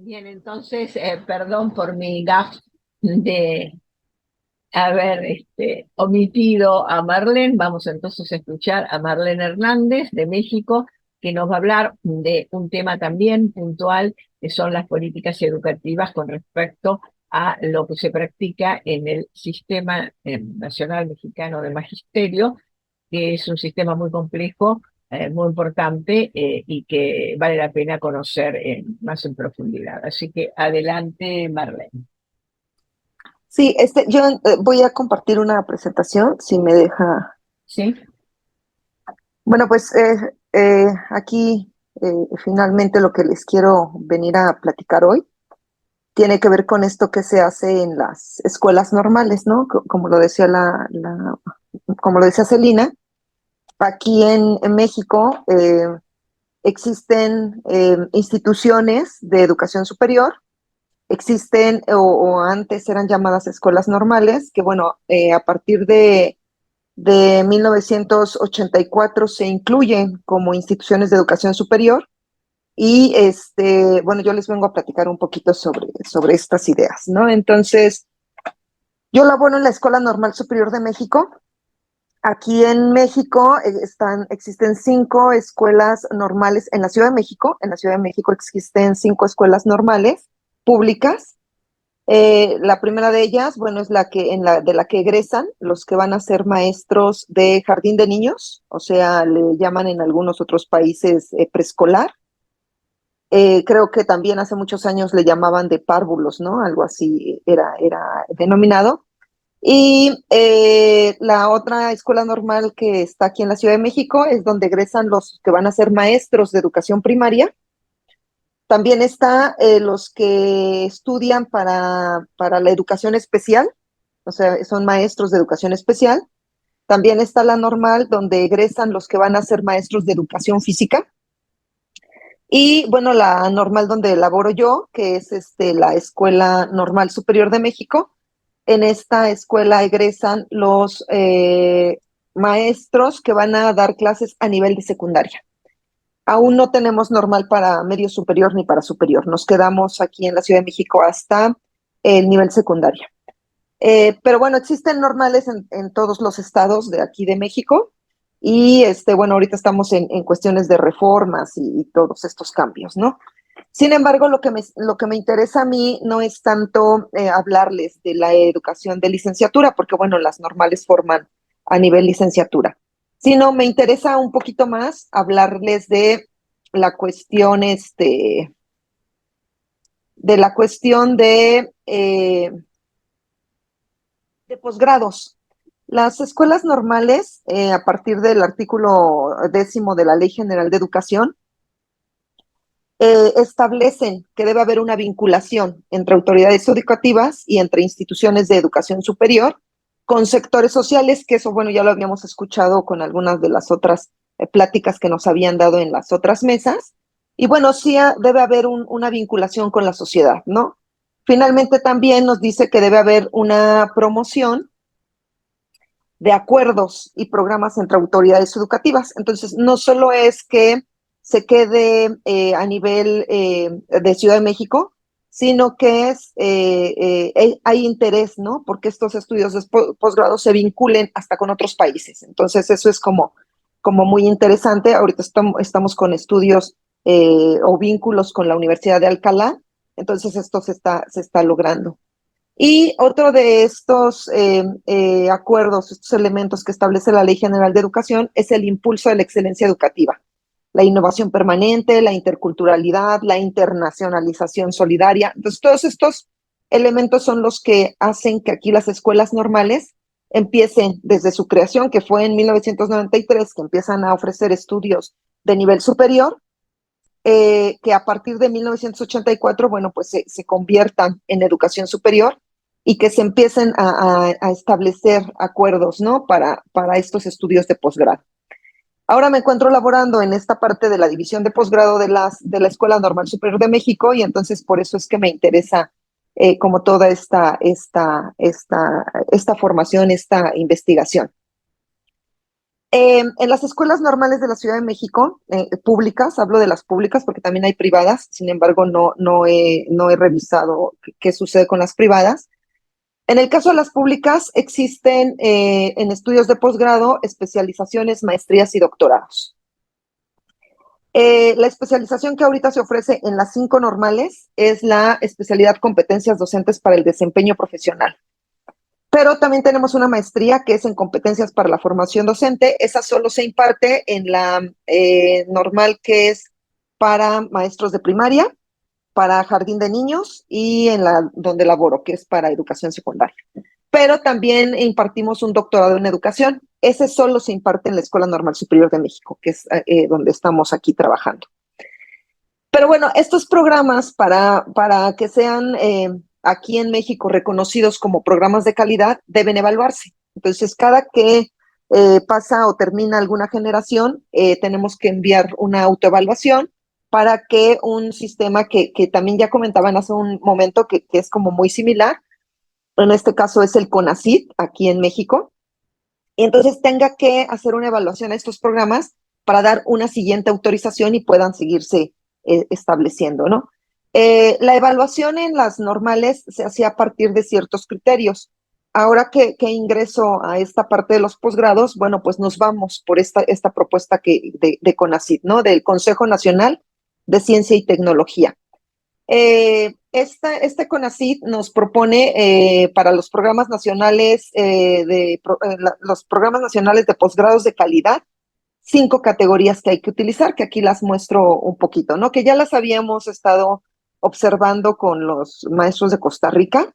Bien, entonces, perdón por mi gaf de haber omitido a Marlene. Vamos entonces a escuchar a Marlene Hernández de México, que nos va a hablar de un tema también puntual, que son las políticas educativas con respecto a lo que se practica en el Sistema Nacional Mexicano de Magisterio, que es un sistema muy complejo, muy importante, y que vale la pena conocer más en profundidad. Así que adelante, Marlene. Sí, yo voy a compartir una presentación, si me deja. ¿Sí? Bueno, pues aquí finalmente lo que les quiero venir a platicar hoy tiene que ver con esto que se hace en las escuelas normales, ¿no? Como lo decía como lo decía Celina, aquí en México existen instituciones de educación superior. Existen, o antes eran llamadas escuelas normales, que bueno, a partir de 1984 se incluyen como instituciones de educación superior y bueno, yo les vengo a platicar un poquito sobre estas ideas, ¿no? Entonces, yo laboro en la Escuela Normal Superior de México. Aquí en México existen 5 escuelas normales en la Ciudad de México. En la Ciudad de México existen 5 escuelas normales públicas. La primera de ellas, bueno, es de la que egresan los que van a ser maestros de jardín de niños, o sea, le llaman en algunos otros países preescolar. Creo que también hace muchos años le llamaban de párvulos, ¿no? Algo así era denominado. Y la otra escuela normal que está aquí en la Ciudad de México es donde egresan los que van a ser maestros de educación primaria. También está los que estudian para la educación especial, o sea, son maestros de educación especial. También está la normal, donde egresan los que van a ser maestros de educación física. Y bueno, la normal donde laboro yo, que es la Escuela Normal Superior de México. En esta escuela egresan los maestros que van a dar clases a nivel de secundaria. Aún no tenemos normal para medio superior ni para superior. Nos quedamos aquí en la Ciudad de México hasta el nivel secundario. Pero bueno, existen normales en todos los estados de aquí de México. Y bueno, ahorita estamos en cuestiones de reformas y todos estos cambios, ¿no? Sin embargo, lo que me interesa a mí no es tanto hablarles de la educación de licenciatura, porque bueno, las normales forman a nivel licenciatura, sino me interesa un poquito más hablarles la cuestión, de la cuestión de posgrados. Las escuelas normales, a partir del artículo 10 de la Ley General de Educación, establecen que debe haber una vinculación entre autoridades educativas y entre instituciones de educación superior con sectores sociales, que eso, bueno, ya lo habíamos escuchado con algunas de las otras pláticas que nos habían dado en las otras mesas. Y bueno, sí debe haber una vinculación con la sociedad, ¿no? Finalmente también nos dice que debe haber una promoción de acuerdos y programas entre autoridades educativas. Entonces, no solo es que se quede a nivel de Ciudad de México, sino que hay interés, ¿no? Porque estos estudios de posgrado se vinculen hasta con otros países. Entonces, eso es como muy interesante. Ahorita estamos con estudios o vínculos con la Universidad de Alcalá. Entonces, esto se está logrando. Y otro de estos acuerdos, estos elementos que establece la Ley General de Educación es el impulso de la excelencia educativa, la innovación permanente, la interculturalidad, la internacionalización solidaria. Entonces, todos estos elementos son los que hacen que aquí las escuelas normales empiecen desde su creación, que fue en 1993, que empiezan a ofrecer estudios de nivel superior, que a partir de 1984, bueno, pues se conviertan en educación superior y que se empiecen a establecer acuerdos, ¿no? Para estos estudios de posgrado. Ahora me encuentro laborando en esta parte de la división de posgrado de la Escuela Normal Superior de México y entonces por eso es que me interesa como toda esta formación, esta investigación. En las escuelas normales de la Ciudad de México, públicas, hablo de las públicas porque también hay privadas, sin embargo no he revisado qué sucede con las privadas. En el caso de las públicas, existen en estudios de posgrado especializaciones, maestrías y doctorados. La especialización que ahorita se ofrece en las 5 normales es la especialidad competencias docentes para el desempeño profesional. Pero también tenemos una maestría que es en competencias para la formación docente. Esa solo se imparte en la normal que es para maestros de primaria, para jardín de niños y en la donde laboro, que es para educación secundaria. Pero también impartimos un doctorado en educación. Ese solo se imparte en la Escuela Normal Superior de México, que es donde estamos aquí trabajando. Pero bueno, estos programas para que sean aquí en México reconocidos como programas de calidad deben evaluarse. Entonces, cada que pasa o termina alguna generación, tenemos que enviar una autoevaluación para que un sistema que también ya comentaban hace un momento que es como muy similar, en este caso es el CONACYT aquí en México, y entonces tenga que hacer una evaluación a estos programas para dar una siguiente autorización y puedan seguirse estableciendo, ¿no? La evaluación en las normales se hacía a partir de ciertos criterios. Ahora que ingreso a esta parte de los posgrados, bueno, pues nos vamos por esta propuesta de CONACYT, ¿no? Del Consejo Nacional de Ciencia y Tecnología. Este CONACYT nos propone para los programas nacionales los programas nacionales de posgrados de calidad 5 categorías que hay que utilizar, que aquí las muestro un poquito, ¿no? Que ya las habíamos estado observando con los maestros de Costa Rica.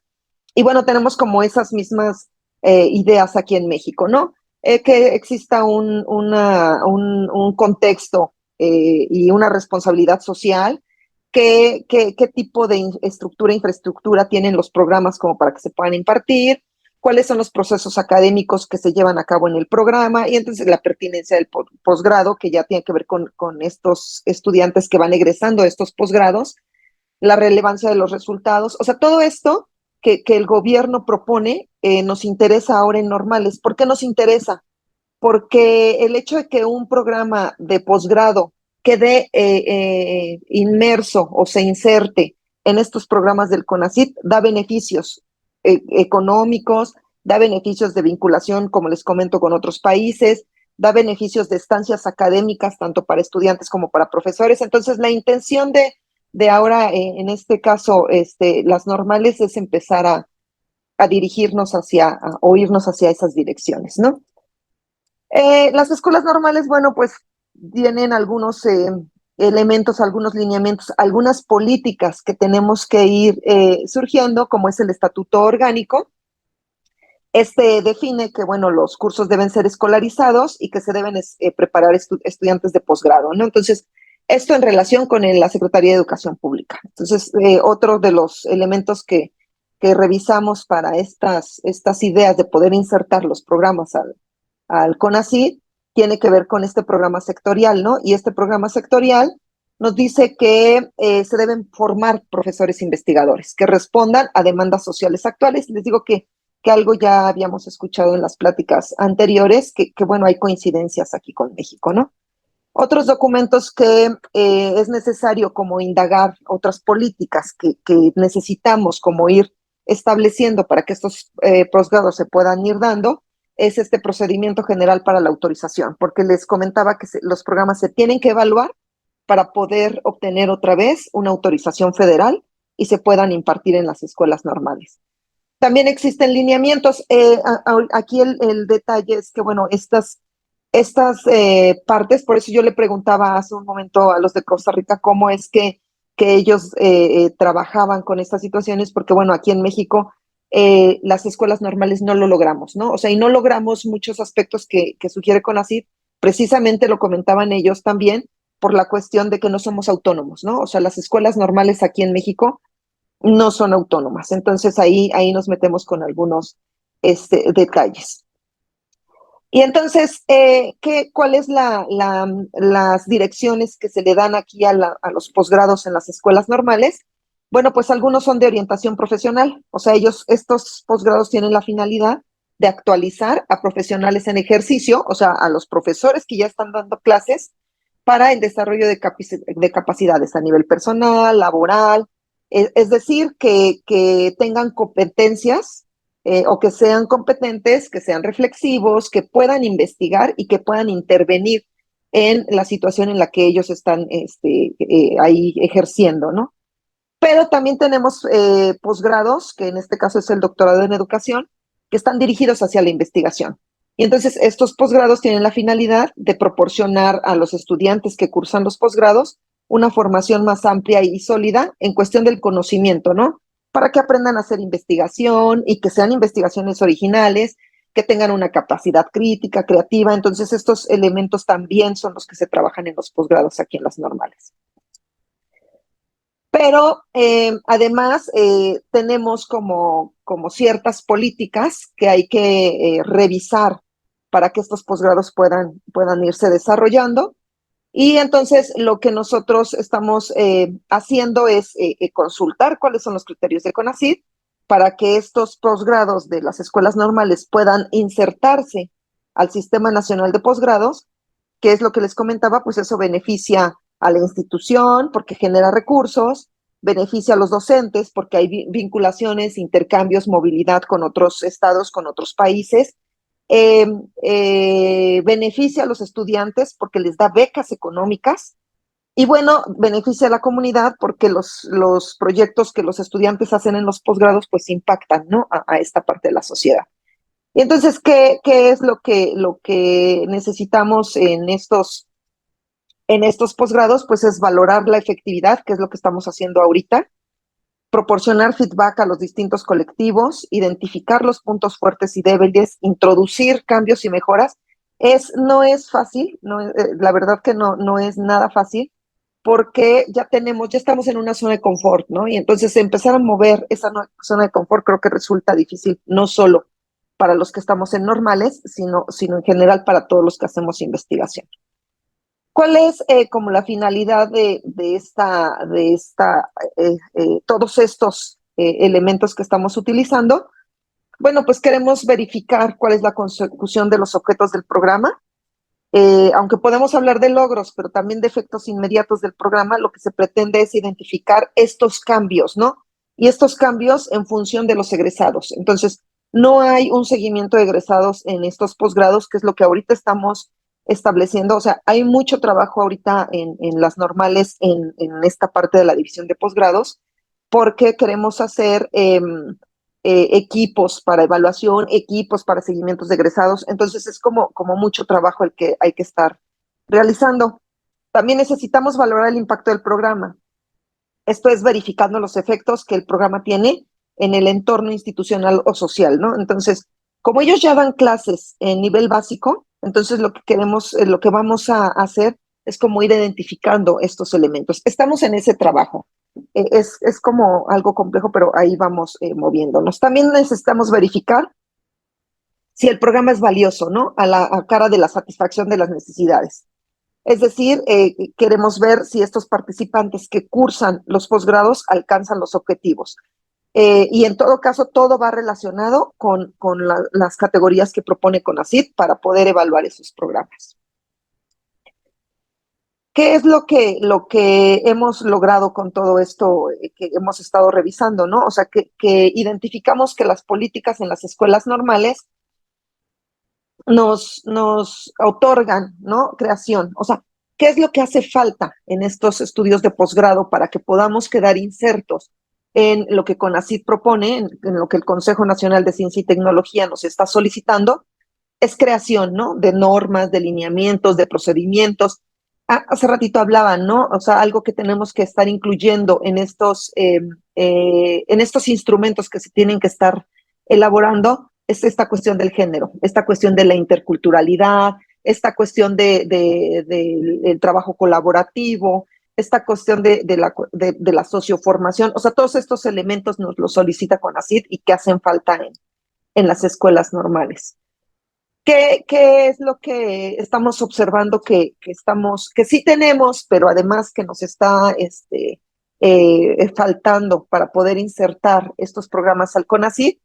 Y bueno, tenemos como esas mismas ideas aquí en México, ¿no? Que exista un contexto y una responsabilidad social. ¿Qué tipo de infraestructura tienen los programas como para que se puedan impartir? ¿Cuáles son los procesos académicos que se llevan a cabo en el programa? Y entonces la pertinencia del posgrado, que ya tiene que ver con estos estudiantes que van egresando de estos posgrados, la relevancia de los resultados, o sea, todo esto que el gobierno propone nos interesa ahora en normales. ¿Por qué nos interesa? Porque el hecho de que un programa de posgrado quede inmerso o se inserte en estos programas del CONACYT da beneficios económicos, da beneficios de vinculación, como les comento, con otros países, da beneficios de estancias académicas, tanto para estudiantes como para profesores. Entonces, la intención de ahora, en este caso, las normales, es empezar a dirigirnos o irnos hacia esas direcciones, ¿no? Las escuelas normales, bueno, pues tienen algunos elementos, algunos lineamientos, algunas políticas que tenemos que ir surgiendo, como es el estatuto orgánico. Este define que, bueno, los cursos deben ser escolarizados y que se deben preparar estudiantes de posgrado, ¿no? Entonces, esto en relación con la Secretaría de Educación Pública. Entonces, otro de los elementos que revisamos para estas ideas de poder insertar los programas al CONACYT tiene que ver con este programa sectorial, ¿no? Y este programa sectorial nos dice que se deben formar profesores investigadores que respondan a demandas sociales actuales. Les digo que algo ya habíamos escuchado en las pláticas anteriores, que bueno, hay coincidencias aquí con México, ¿no? Otros documentos que es necesario como indagar, otras políticas que necesitamos como ir estableciendo para que estos posgrados se puedan ir dando, es este procedimiento general para la autorización, porque les comentaba que los programas se tienen que evaluar para poder obtener otra vez una autorización federal y se puedan impartir en las escuelas normales. También existen lineamientos. Aquí el detalle es que, bueno, estas partes, por eso yo le preguntaba hace un momento a los de Costa Rica cómo es que ellos trabajaban con estas situaciones, porque bueno, aquí en México las escuelas normales no lo logramos, ¿no? O sea, y no logramos muchos aspectos que sugiere CONACYT, precisamente lo comentaban ellos también, por la cuestión de que no somos autónomos, ¿no? O sea, las escuelas normales aquí en México no son autónomas. Entonces ahí nos metemos con algunos detalles. Y entonces, ¿cuáles las direcciones que se le dan aquí a los posgrados en las escuelas normales? Bueno, pues algunos son de orientación profesional, o sea, estos posgrados tienen la finalidad de actualizar a profesionales en ejercicio, o sea, a los profesores que ya están dando clases para el desarrollo de capacidades a nivel personal, laboral, es decir, que tengan competencias o que sean competentes, que sean reflexivos, que puedan investigar y que puedan intervenir en la situación en la que ellos están ahí ejerciendo, ¿no? Pero también tenemos posgrados, que en este caso es el doctorado en educación, que están dirigidos hacia la investigación. Y entonces estos posgrados tienen la finalidad de proporcionar a los estudiantes que cursan los posgrados una formación más amplia y sólida en cuestión del conocimiento, ¿no? Para que aprendan a hacer investigación y que sean investigaciones originales, que tengan una capacidad crítica, creativa. Entonces estos elementos también son los que se trabajan en los posgrados aquí en las normales. Pero además tenemos como ciertas políticas que hay que revisar para que estos posgrados puedan irse desarrollando. Y entonces lo que nosotros estamos haciendo es consultar cuáles son los criterios de CONACYT para que estos posgrados de las escuelas normales puedan insertarse al Sistema Nacional de Posgrados, que es lo que les comentaba, pues eso beneficia a la institución porque genera recursos, beneficia a los docentes porque hay vinculaciones, intercambios, movilidad con otros estados, con otros países, beneficia a los estudiantes porque les da becas económicas y bueno, beneficia a la comunidad porque los proyectos que los estudiantes hacen en los posgrados pues impactan, ¿no? a esta parte de la sociedad. Y entonces, ¿qué es lo que necesitamos en estos posgrados? Pues es valorar la efectividad, que es lo que estamos haciendo ahorita, proporcionar feedback a los distintos colectivos, identificar los puntos fuertes y débiles, introducir cambios y mejoras. No es fácil, la verdad que no es nada fácil, porque ya estamos en una zona de confort, ¿no? Y entonces empezar a mover esa zona de confort creo que resulta difícil, no solo para los que estamos en normales, sino en general para todos los que hacemos investigación. ¿Cuál es como la finalidad de todos estos elementos que estamos utilizando? Bueno, pues queremos verificar cuál es la consecución de los objetos del programa. Aunque podemos hablar de logros, pero también de efectos inmediatos del programa, lo que se pretende es identificar estos cambios, ¿no? Y estos cambios en función de los egresados. Entonces, no hay un seguimiento de egresados en estos posgrados, que es lo que ahorita estamos estableciendo. O sea, hay mucho trabajo ahorita en las normales en esta parte de la división de posgrados, porque queremos hacer equipos para evaluación, equipos para seguimientos de egresados. Entonces es como mucho trabajo el que hay que estar realizando. También necesitamos valorar el impacto del programa. Esto es verificando los efectos que el programa tiene en el entorno institucional o social, ¿no? Entonces, como ellos ya dan clases en nivel básico, entonces lo que vamos a hacer es como ir identificando estos elementos. Estamos en ese trabajo. Es como algo complejo, pero ahí vamos moviéndonos. También necesitamos verificar si el programa es valioso, ¿no? A cara de la satisfacción de las necesidades. Es decir, queremos ver si estos participantes que cursan los posgrados alcanzan los objetivos. Y en todo caso, todo va relacionado con las categorías que propone CONACYT para poder evaluar esos programas. ¿Qué es lo que hemos logrado con todo esto que hemos estado revisando, ¿no? O sea, que identificamos que las políticas en las escuelas normales nos otorgan, ¿no? Creación. O sea, ¿qué es lo que hace falta en estos estudios de posgrado para que podamos quedar insertos en lo que CONACYT propone, en lo que el Consejo Nacional de Ciencia y Tecnología nos está solicitando? Es creación, ¿no? De normas, de lineamientos, de procedimientos. Hace ratito hablaban, ¿no? O sea, algo que tenemos que estar incluyendo en estos instrumentos que se tienen que estar elaborando es esta cuestión del género, esta cuestión de la interculturalidad, esta cuestión del trabajo colaborativo, esta cuestión de la socioformación. O sea, todos estos elementos nos los solicita CONACYT y que hacen falta en las escuelas normales. ¿Qué es lo que estamos observando que sí tenemos, pero además que nos está faltando para poder insertar estos programas al CONACYT?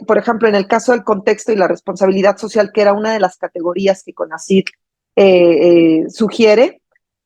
por ejemplo, en el caso del contexto y la responsabilidad social, que era una de las categorías que CONACYT sugiere,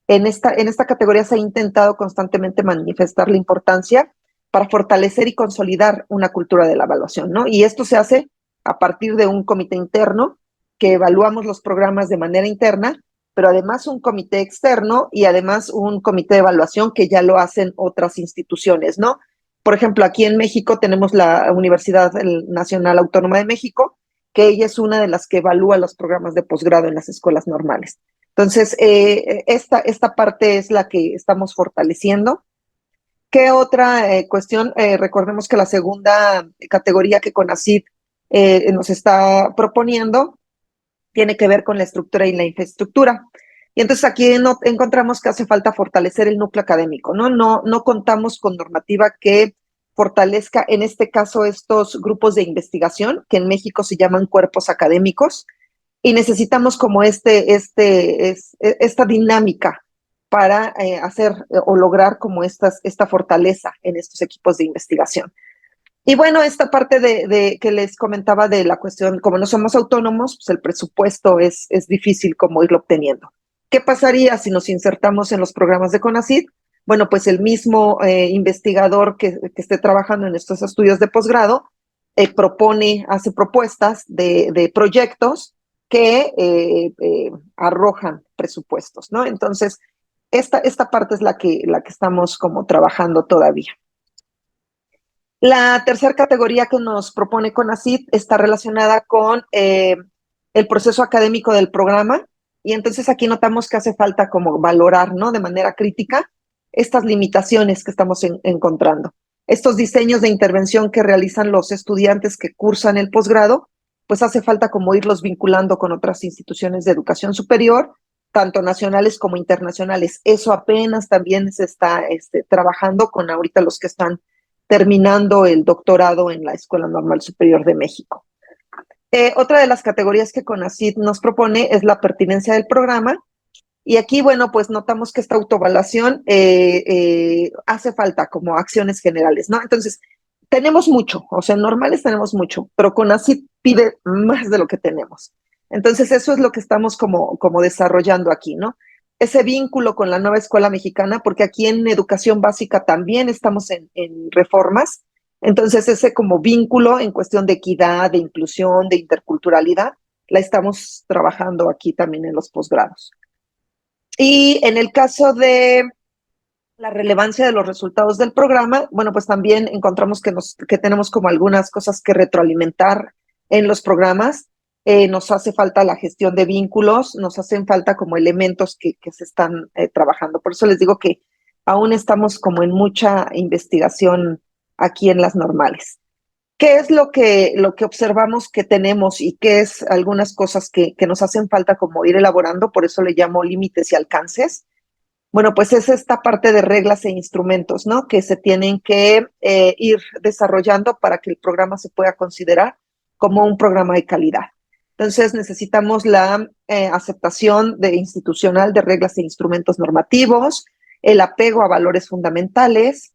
en esta categoría se ha intentado constantemente manifestar la importancia para fortalecer y consolidar una cultura de la evaluación, ¿no? Y esto se hace a partir de un comité interno que evaluamos los programas de manera interna, pero además un comité externo y además un comité de evaluación que ya lo hacen otras instituciones, ¿no? Por ejemplo, aquí en México tenemos la Universidad Nacional Autónoma de México, que ella es una de las que evalúa los programas de posgrado en las escuelas normales. Entonces, esta parte es la que estamos fortaleciendo. ¿Qué otra cuestión? Recordemos que la segunda categoría que CONACYT nos está proponiendo tiene que ver con la estructura y la infraestructura. Y entonces aquí encontramos que hace falta fortalecer el núcleo académico, ¿no? No contamos con normativa que fortalezca, en este caso, estos grupos de investigación, que en México se llaman cuerpos académicos, y necesitamos como esta dinámica para hacer o lograr como esta fortaleza en estos equipos de investigación. Y bueno, esta parte de que les comentaba de la cuestión, como no somos autónomos, pues el presupuesto es difícil como irlo obteniendo. ¿Qué pasaría si nos insertamos en los programas de CONACYT? Bueno, pues el mismo investigador que esté trabajando en estos estudios de posgrado hace propuestas de proyectos que arrojan presupuestos, ¿no? Entonces, esta parte es la que estamos como trabajando todavía. La tercera categoría que nos propone CONACYT está relacionada con el proceso académico del programa, y entonces aquí notamos que hace falta como valorar, ¿no? De manera crítica estas limitaciones que estamos encontrando. Estos diseños de intervención que realizan los estudiantes que cursan el posgrado, pues hace falta como irlos vinculando con otras instituciones de educación superior, tanto nacionales como internacionales. Eso apenas también se está trabajando con ahorita los que están terminando el doctorado en la Escuela Normal Superior de México. Otra de las categorías que CONACYT nos propone es la pertinencia del programa, y aquí, bueno, pues notamos que esta autoevaluación hace falta como acciones generales, ¿no? Entonces, tenemos mucho, o sea, normales tenemos mucho, pero CONACYT pide más de lo que tenemos. Entonces, eso es lo que estamos como desarrollando aquí, ¿no? Ese vínculo con la nueva escuela mexicana, porque aquí en educación básica también estamos en reformas. Entonces, ese como vínculo en cuestión de equidad, de inclusión, de interculturalidad, la estamos trabajando aquí también en los posgrados. Y en el caso de la relevancia de los resultados del programa, bueno, pues también encontramos que tenemos como algunas cosas que retroalimentar en los programas. Nos hace falta la gestión de vínculos, nos hacen falta como elementos que se están trabajando. Por eso les digo que aún estamos como en mucha investigación aquí en las normales. ¿Qué es lo que observamos que tenemos y qué es algunas cosas que nos hacen falta como ir elaborando? Por eso le llamo límites y alcances. Bueno, pues es esta parte de reglas e instrumentos, ¿no? Que se tienen que ir desarrollando para que el programa se pueda considerar como un programa de calidad. Entonces necesitamos la aceptación institucional de reglas e instrumentos normativos, el apego a valores fundamentales,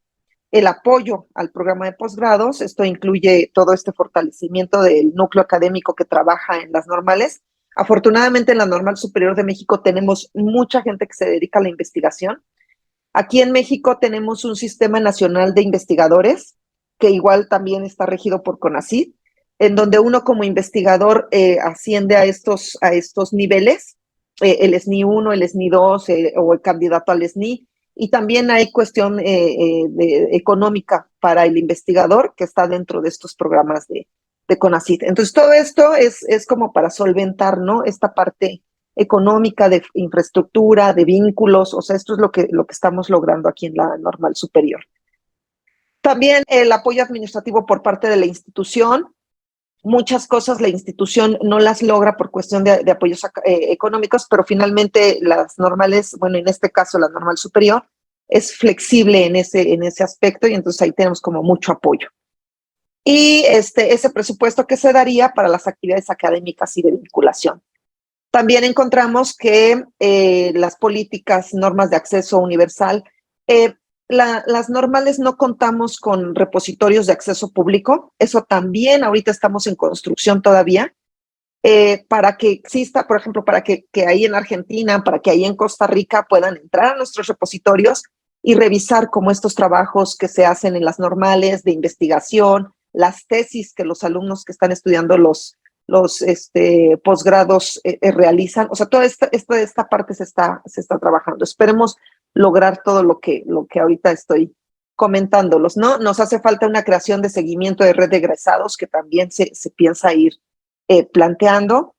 el apoyo al programa de posgrados. Esto incluye todo este fortalecimiento del núcleo académico que trabaja en las normales. Afortunadamente, en la Normal Superior de México tenemos mucha gente que se dedica a la investigación. Aquí en México tenemos un sistema nacional de investigadores, que igual también está regido por CONACYT, en donde uno como investigador asciende a estos niveles, el SNI 1, el SNI 2 o el candidato al SNI, y también hay cuestión económica para el investigador que está dentro de estos programas de CONACYT. Entonces, todo esto es como para solventar, ¿no? Esta parte económica, de infraestructura, de vínculos. O sea, esto es lo que estamos logrando aquí en la Normal Superior. También el apoyo administrativo por parte de la institución. Muchas cosas la institución no las logra por cuestión de apoyos económicos, pero finalmente las normales, bueno, en este caso la Normal Superior, es flexible en ese aspecto, y entonces ahí tenemos como mucho apoyo. Y ese presupuesto que se daría para las actividades académicas y de vinculación. También encontramos que las políticas, normas de acceso universal, las normales no contamos con repositorios de acceso público, eso también ahorita estamos en construcción todavía, para que exista, por ejemplo, para que ahí en Argentina, para que ahí en Costa Rica puedan entrar a nuestros repositorios y revisar cómo estos trabajos que se hacen en las normales de investigación, las tesis que los alumnos que están estudiando los posgrados realizan. O sea, toda esta parte se está trabajando. Esperemos lograr todo lo que ahorita estoy comentándolos, ¿no? Nos hace falta una creación de seguimiento de red de egresados que también se piensa ir planteando,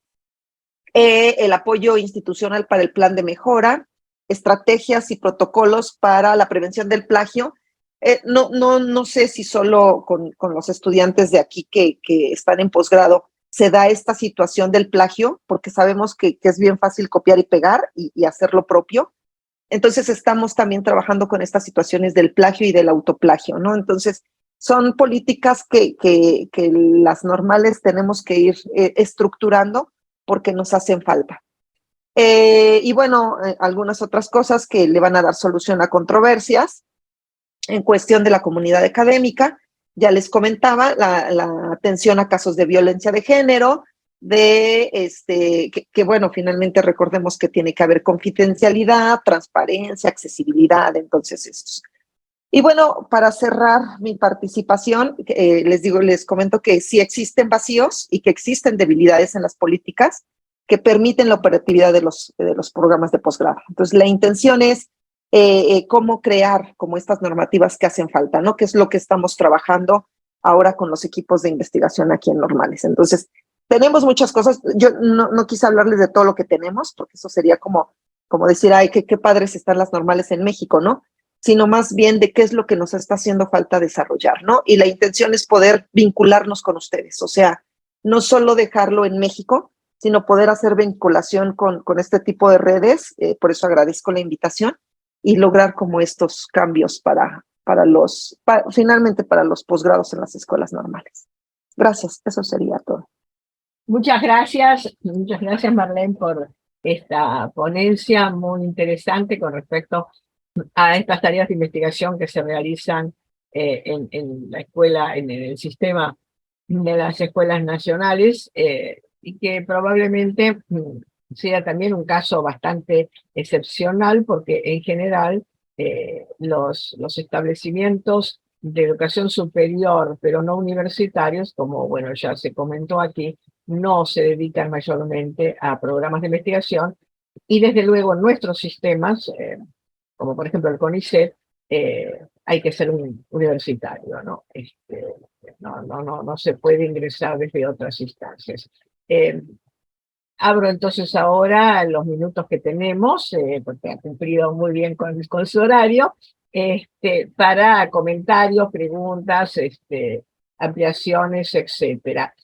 el apoyo institucional para el plan de mejora, estrategias y protocolos para la prevención del plagio. No sé si solo con los estudiantes de aquí que están en posgrado se da esta situación del plagio, porque sabemos que es bien fácil copiar y pegar y hacer lo propio. Entonces estamos también trabajando con estas situaciones del plagio y del autoplagio, ¿no? Entonces son políticas que las normales tenemos que ir estructurando porque nos hacen falta. Y bueno, algunas otras cosas que le van a dar solución a controversias en cuestión de la comunidad académica. Ya les comentaba la atención a casos de violencia de género, que bueno, finalmente recordemos que tiene que haber confidencialidad, transparencia, accesibilidad, entonces estos. Y bueno, para cerrar mi participación, les comento que sí existen vacíos y que existen debilidades en las políticas que permiten la operatividad de los programas de posgrado. Entonces, la intención es cómo crear como estas normativas que hacen falta, ¿no? Que es lo que estamos trabajando ahora con los equipos de investigación aquí en Normales. Entonces, tenemos muchas cosas. Yo no quise hablarles de todo lo que tenemos, porque eso sería como decir, ay, qué padres están las normales en México, ¿no? Sino más bien de qué es lo que nos está haciendo falta desarrollar, ¿no? Y la intención es poder vincularnos con ustedes, o sea, no solo dejarlo en México, sino poder hacer vinculación con este tipo de redes, por eso agradezco la invitación, y lograr como estos cambios finalmente para los posgrados en las escuelas normales. Gracias, eso sería todo. Muchas gracias Marlene por esta ponencia muy interesante con respecto a estas tareas de investigación que se realizan en la escuela, en el sistema de las escuelas nacionales, y que probablemente sea también un caso bastante excepcional, porque en general los establecimientos de educación superior, pero no universitarios, como bueno ya se comentó aquí, no se dedican mayormente a programas de investigación, y desde luego en nuestros sistemas, como por ejemplo el CONICET, hay que ser un universitario, ¿no? No se puede ingresar desde otras instancias. Abro entonces ahora los minutos que tenemos, porque ha cumplido muy bien con su horario, para comentarios, preguntas, ampliaciones, etcétera.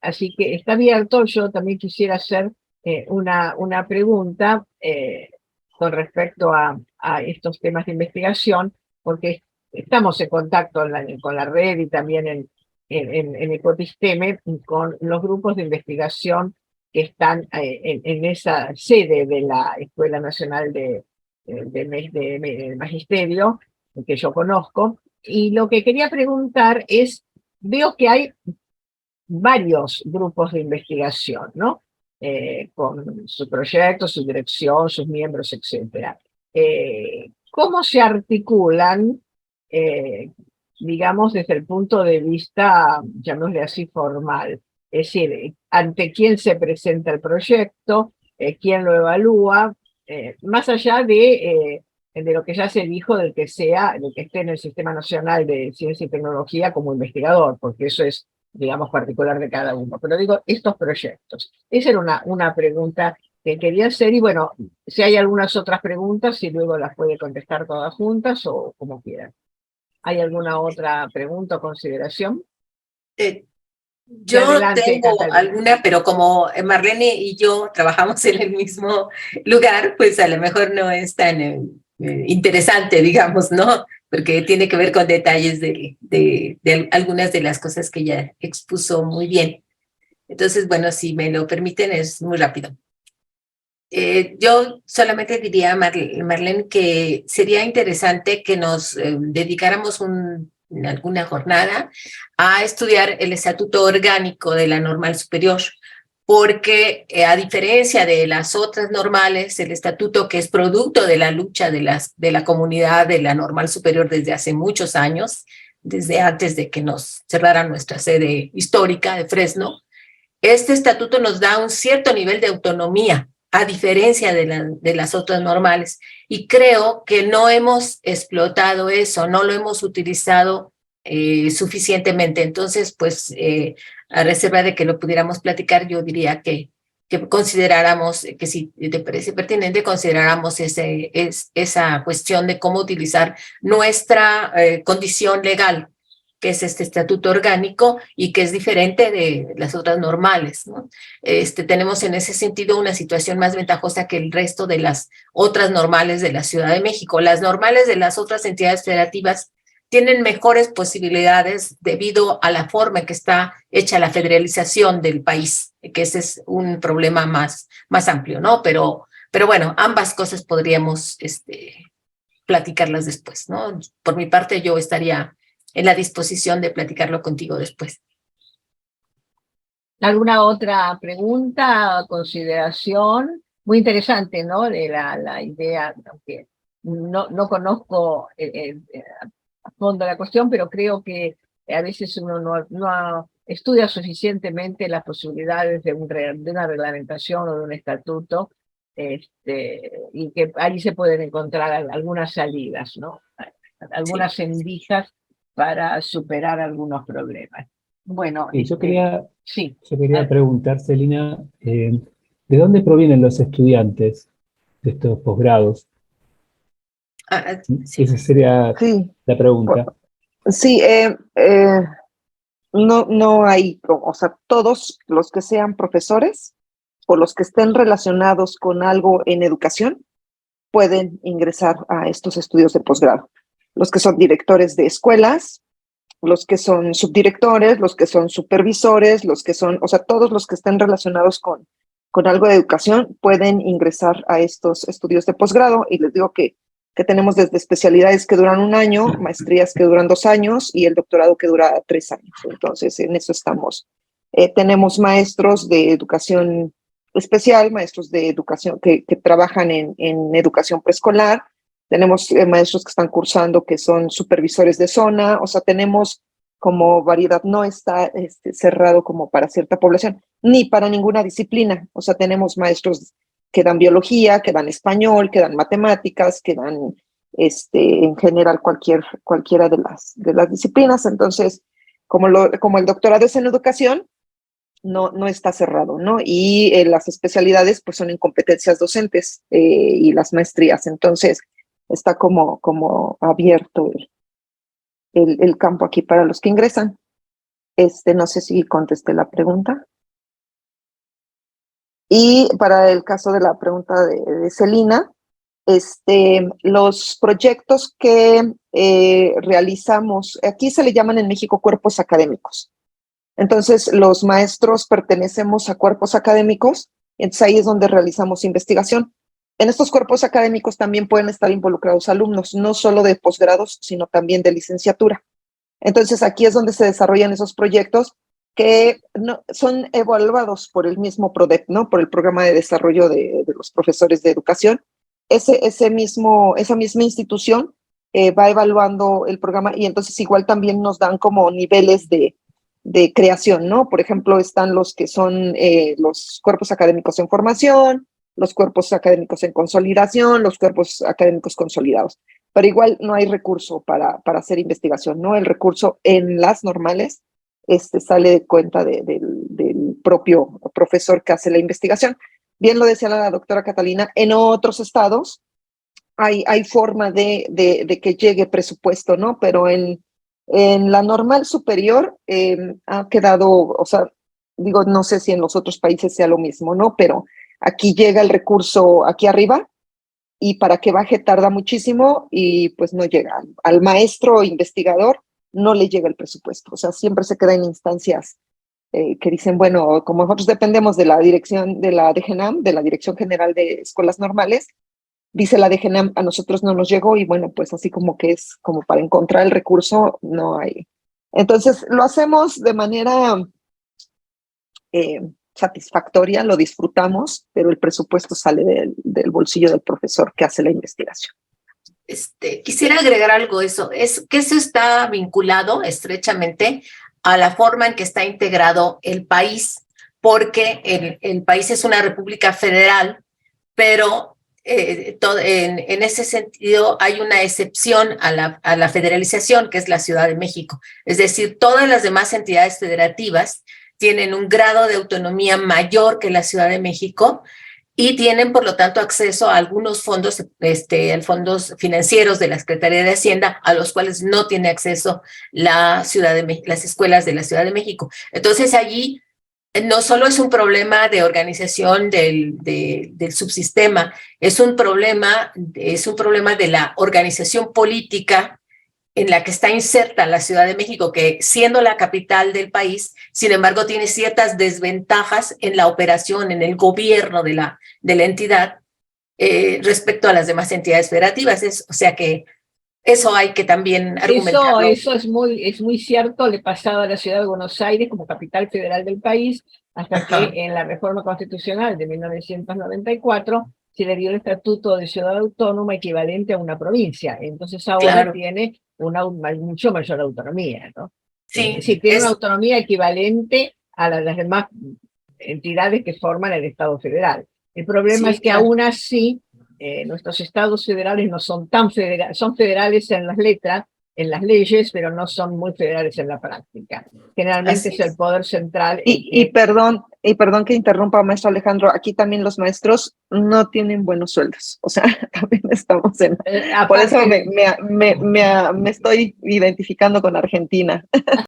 Así que está abierto. Yo también quisiera hacer una pregunta con respecto a estos temas de investigación, porque estamos en contacto con la red y también en Ecosisteme con los grupos de investigación que están en esa sede de la Escuela Nacional de Magisterio, que yo conozco. Y lo que quería preguntar es, veo que hay varios grupos de investigación, ¿no? Con su proyecto, su dirección, sus miembros, etcétera. ¿Cómo se articulan, digamos, desde el punto de vista, llamémosle así, formal? Es decir, ante quién se presenta el proyecto, quién lo evalúa, más allá de lo que ya se dijo del que esté en el Sistema Nacional de Ciencia y Tecnología como investigador, porque eso es, digamos, particular de cada uno. Pero digo, estos proyectos. Esa era una pregunta que quería hacer, y bueno, si hay algunas otras preguntas, si luego las puede contestar todas juntas o como quieran. ¿Hay alguna otra pregunta o consideración? Yo Adelante, tengo Catalina. alguna, pero como Marlene y yo trabajamos en el mismo lugar, pues a lo mejor no es tan interesante, digamos, ¿no? Porque tiene que ver con detalles de algunas de las cosas que ella expuso muy bien. Entonces, bueno, si me lo permiten, es muy rápido. Yo solamente diría, Marlene, que sería interesante que nos dedicáramos alguna jornada a estudiar el estatuto orgánico de la normal superior, porque a diferencia de las otras normales, el estatuto, que es producto de la lucha de la comunidad de la normal superior desde hace muchos años, desde antes de que nos cerraran nuestra sede histórica de Fresno, este estatuto nos da un cierto nivel de autonomía, a diferencia de las otras normales. Y creo que no hemos explotado eso, no lo hemos utilizado suficientemente. Entonces, pues, a reserva de que lo pudiéramos platicar, yo diría que consideráramos, que si te parece pertinente, consideráramos esa cuestión de cómo utilizar nuestra condición legal, que es este estatuto orgánico y que es diferente de las otras normales, ¿no? Tenemos en ese sentido una situación más ventajosa que el resto de las otras normales de la Ciudad de México. Las normales de las otras entidades federativas tienen mejores posibilidades debido a la forma en que está hecha la federalización del país, que ese es un problema más amplio, ¿no? Pero bueno, ambas cosas podríamos platicarlas después, ¿no? Por mi parte, yo estaría en la disposición de platicarlo contigo después. ¿Alguna otra pregunta o consideración? Muy interesante, ¿no? De la idea, aunque no conozco a fondo la cuestión, pero creo que a veces uno no estudia suficientemente las posibilidades de una reglamentación o de un estatuto, y que ahí se pueden encontrar algunas salidas, ¿no? Algunas endijas para superar algunos problemas. Bueno, Sí, yo quería sí. preguntar, Celina, ¿de dónde provienen los estudiantes de estos posgrados? Sí. Esa sería Sí, la pregunta. sí, no hay, o sea, todos los que sean profesores o los que estén relacionados con algo en educación pueden ingresar a estos estudios de posgrado. Los que son directores de escuelas, los que son subdirectores, los que son supervisores, los que son, o sea, todos los que estén relacionados con algo de educación pueden ingresar a estos estudios de posgrado. Y les digo que tenemos desde especialidades que duran 1 año, maestrías que duran 2 años y el doctorado que dura 3 años. Entonces, en eso estamos. Tenemos maestros de educación especial, maestros de educación que trabajan en educación preescolar. Tenemos maestros que están cursando que son supervisores de zona, o sea, tenemos como variedad, no está cerrado como para cierta población, ni para ninguna disciplina. O sea, tenemos maestros que dan biología, que dan español, que dan matemáticas, que dan en general cualquiera de las disciplinas. Entonces, como el doctorado es en educación, no está cerrado, ¿no? Y las especialidades pues son en competencias docentes y las maestrías. Entonces, está como abierto el campo aquí para los que ingresan. No sé si contesté la pregunta. Y para el caso de la pregunta de Celina, los proyectos que realizamos, aquí se le llaman en México cuerpos académicos. Entonces, los maestros pertenecemos a cuerpos académicos, entonces ahí es donde realizamos investigación. En estos cuerpos académicos también pueden estar involucrados alumnos, no solo de posgrados, sino también de licenciatura. Entonces, aquí es donde se desarrollan esos proyectos que son evaluados por el mismo PRODEP, ¿no? Por el Programa de Desarrollo de los Profesores de Educación. Esa misma institución va evaluando el programa y entonces igual también nos dan como niveles de creación, ¿no? Por ejemplo, están los que son los cuerpos académicos en formación, los cuerpos académicos en consolidación, los cuerpos académicos consolidados. Pero igual no hay recurso para hacer investigación, ¿no? El recurso en las normales sale de cuenta del propio profesor que hace la investigación. Bien lo decía la doctora Catalina, en otros estados hay forma de que llegue presupuesto, ¿no? Pero en la normal superior ha quedado, o sea, digo, no sé si en los otros países sea lo mismo, ¿no? Pero aquí llega el recurso aquí arriba y para que baje tarda muchísimo y pues no llega. Al maestro investigador no le llega el presupuesto, o sea, siempre se queda en instancias que dicen, bueno, como nosotros dependemos de la dirección de la DGNAM, de la Dirección General de Escuelas Normales, dice la DGNAM, a nosotros no nos llegó y bueno, pues así como que es como para encontrar el recurso, no hay. Entonces, lo hacemos de manera satisfactoria, lo disfrutamos, pero el presupuesto sale del bolsillo del profesor que hace la investigación. Quisiera agregar algo eso, es que eso está vinculado estrechamente a la forma en que está integrado el país, porque el país es una república federal, pero en ese sentido hay una excepción a la federalización, que es la Ciudad de México. Es decir, todas las demás entidades federativas tienen un grado de autonomía mayor que la Ciudad de México, y tienen, por lo tanto, acceso a algunos fondos, fondos financieros de la Secretaría de Hacienda, a los cuales no tiene acceso las escuelas de la Ciudad de México. Entonces, allí no solo es un problema de organización del subsistema, es un problema de la organización política en la que está inserta la Ciudad de México, que siendo la capital del país, sin embargo, tiene ciertas desventajas en la operación, en el gobierno de la entidad respecto a las demás entidades federativas. O sea que eso hay que también argumentarlo. Eso es muy cierto, le pasado a la ciudad de Buenos Aires como capital federal del país, hasta que en la reforma constitucional de 1994 se le dio el estatuto de ciudad autónoma equivalente a una provincia. Entonces ahora tiene mucho mayor autonomía, ¿no? Sí, tiene una autonomía equivalente a las demás entidades que forman el Estado federal. El problema es que aún así nuestros estados federales no son tan federales, son federales en las letras, en las leyes, pero no son muy federales en la práctica. Generalmente es el poder central. Y perdón que interrumpa, maestro Alejandro, aquí también los maestros no tienen buenos sueldos, o sea, también estamos en... por eso me estoy identificando con Argentina.